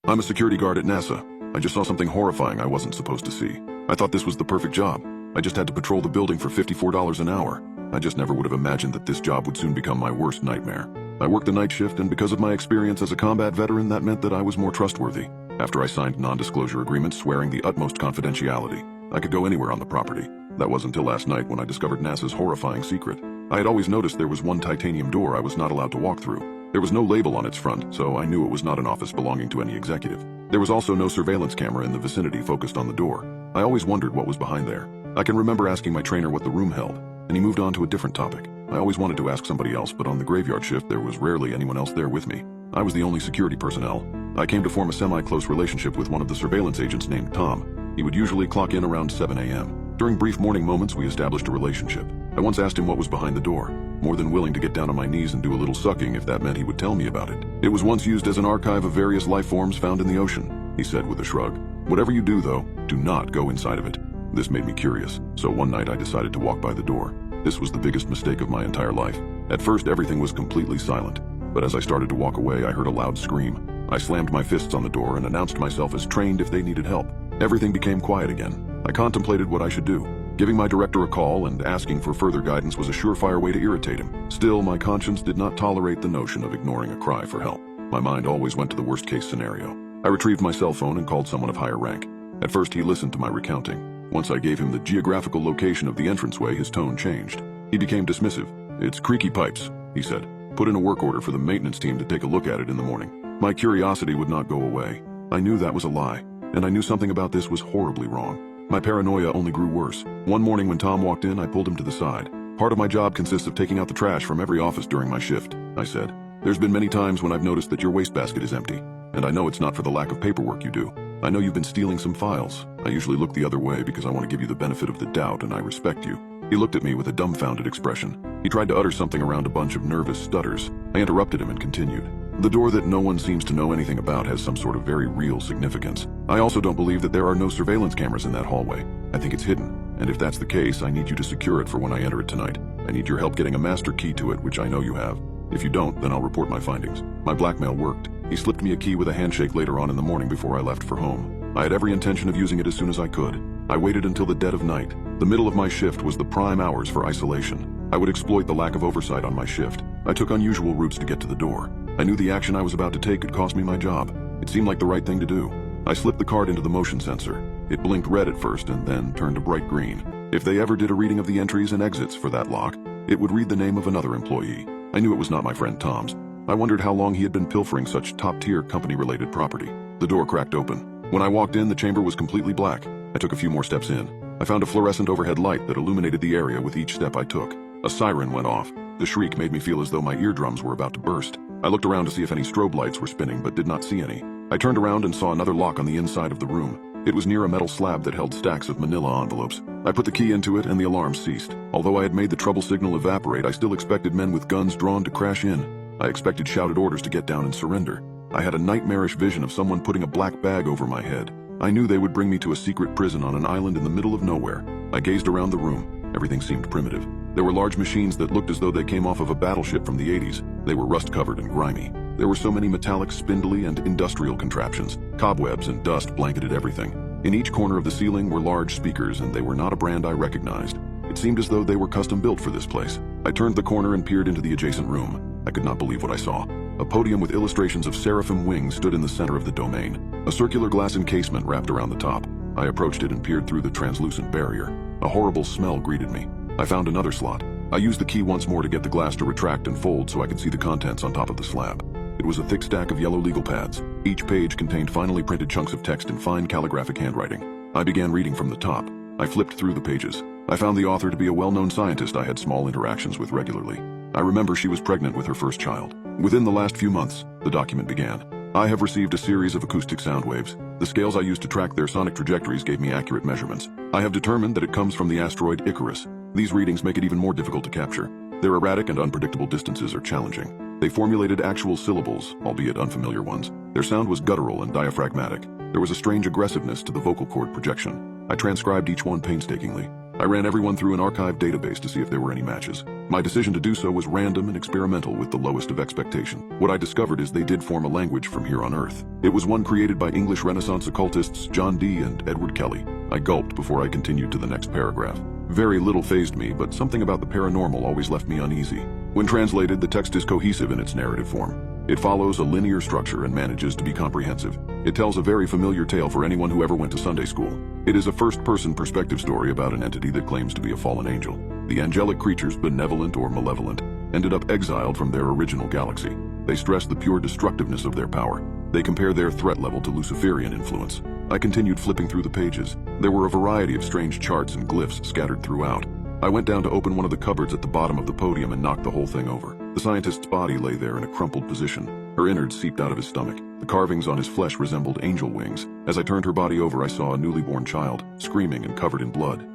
I'm a security guard at NASA. I just saw something horrifying I wasn't supposed to see. I thought this was the perfect job. I just had to patrol the building for $54 an hour. I just never would have imagined that this job would soon become my worst nightmare. I worked the night shift, and because of my experience as a combat veteran, that meant that I was more trustworthy. After I signed non-disclosure agreements swearing the utmost confidentiality, I could go anywhere on the property. That wasn't until last night when I discovered NASA's horrifying secret. I had always noticed there was one titanium door I was not allowed to walk through. There was no label on its front, so I knew it was not an office belonging to any executive. There was also no surveillance camera in the vicinity focused on the door. I always wondered what was behind there. I can remember asking my trainer what the room held, and he moved on to a different topic. I always wanted to ask somebody else, but on the graveyard shift there was rarely anyone else there with me. I was the only security personnel. I came to form a semi-close relationship with one of the surveillance agents named Tom. He would usually clock in around 7 a.m. During brief morning moments, we established a relationship. I once asked him what was behind the door, more than willing to get down on my knees and do a little sucking if that meant he would tell me about it. It was once used as an archive of various life forms found in the ocean, he said with a shrug. Whatever you do, though, do not go inside of it. This made me curious, so one night I decided to walk by the door. This was the biggest mistake of my entire life. At first, everything was completely silent, but as I started to walk away, I heard a loud scream. I slammed my fists on the door and announced myself as trained if they needed help. Everything became quiet again. I contemplated what I should do. Giving my director a call and asking for further guidance was a surefire way to irritate him. Still, my conscience did not tolerate the notion of ignoring a cry for help. My mind always went to the worst-case scenario. I retrieved my cell phone and called someone of higher rank. At first, he listened to my recounting. Once I gave him the geographical location of the entranceway, his tone changed. He became dismissive. "It's creaky pipes," he said. "Put in a work order for the maintenance team to take a look at it in the morning." My curiosity would not go away. I knew that was a lie, and I knew something about this was horribly wrong. My paranoia only grew worse. One morning when Tom walked in, I pulled him to the side. "Part of my job consists of taking out the trash from every office during my shift," I said. "There's been many times when I've noticed that your wastebasket is empty, and I know it's not for the lack of paperwork you do. I know you've been stealing some files. I usually look the other way because I want to give you the benefit of the doubt and I respect you." He looked at me with a dumbfounded expression. He tried to utter something around a bunch of nervous stutters. I interrupted him and continued. "The door that no one seems to know anything about has some sort of very real significance. I also don't believe that there are no surveillance cameras in that hallway. I think it's hidden, and if that's the case, I need you to secure it for when I enter it tonight. I need your help getting a master key to it, which I know you have. If you don't, then I'll report my findings." My blackmail worked. He slipped me a key with a handshake later on in the morning before I left for home. I had every intention of using it as soon as I could. I waited until the dead of night. The middle of my shift was the prime hours for isolation. I would exploit the lack of oversight on my shift. I took unusual routes to get to the door. I knew the action I was about to take could cost me my job. It seemed like the right thing to do. I slipped the card into the motion sensor. It blinked red at first and then turned a bright green. If they ever did a reading of the entries and exits for that lock, it would read the name of another employee. I knew it was not my friend Tom's. I wondered how long he had been pilfering such top-tier company-related property. The door cracked open. When I walked in, the chamber was completely black. I took a few more steps in. I found a fluorescent overhead light that illuminated the area with each step I took. A siren went off. The shriek made me feel as though my eardrums were about to burst. I looked around to see if any strobe lights were spinning, but did not see any. I turned around and saw another lock on the inside of the room. It was near a metal slab that held stacks of manila envelopes. I put the key into it and the alarm ceased. Although I had made the trouble signal evaporate, I still expected men with guns drawn to crash in. I expected shouted orders to get down and surrender. I had a nightmarish vision of someone putting a black bag over my head. I knew they would bring me to a secret prison on an island in the middle of nowhere. I gazed around the room. Everything seemed primitive. There were large machines that looked as though they came off of a battleship from the 80s. They were rust-covered and grimy. There were so many metallic, spindly, and industrial contraptions. Cobwebs and dust blanketed everything. In each corner of the ceiling were large speakers, and they were not a brand I recognized. It seemed as though they were custom-built for this place. I turned the corner and peered into the adjacent room. I could not believe what I saw. A podium with illustrations of seraphim wings stood in the center of the domain. A circular glass encasement wrapped around the top. I approached it and peered through the translucent barrier. A horrible smell greeted me. I found another slot. I used the key once more to get the glass to retract and fold so I could see the contents on top of the slab. It was a thick stack of yellow legal pads. Each page contained finely printed chunks of text in fine calligraphic handwriting. I began reading from the top. I flipped through the pages. I found the author to be a well-known scientist I had small interactions with regularly. I remember she was pregnant with her first child. Within the last few months, the document began. I have received a series of acoustic sound waves. The scales I used to track their sonic trajectories gave me accurate measurements. I have determined that it comes from the asteroid Icarus. These readings make it even more difficult to capture. Their erratic and unpredictable distances are challenging. They formulated actual syllables, albeit unfamiliar ones. Their sound was guttural and diaphragmatic. There was a strange aggressiveness to the vocal cord projection. I transcribed each one painstakingly. I ran everyone through an archived database to see if there were any matches. My decision to do so was random and experimental with the lowest of expectation. What I discovered is they did form a language from here on Earth. It was one created by English Renaissance occultists John Dee and Edward Kelly. I gulped before I continued to the next paragraph. Very little fazed me, but something about the paranormal always left me uneasy. When translated, the text is cohesive in its narrative form. It follows a linear structure and manages to be comprehensive. It tells a very familiar tale for anyone who ever went to Sunday school. It is a first-person perspective story about an entity that claims to be a fallen angel. The angelic creatures, benevolent or malevolent, ended up exiled from their original galaxy. They stress the pure destructiveness of their power. They compare their threat level to Luciferian influence. I continued flipping through the pages. There were a variety of strange charts and glyphs scattered throughout. I went down to open one of the cupboards at the bottom of the podium and knocked the whole thing over. The scientist's body lay there in a crumpled position. Her innards seeped out of his stomach. The carvings on his flesh resembled angel wings. As I turned her body over, I saw a newly born child, screaming and covered in blood.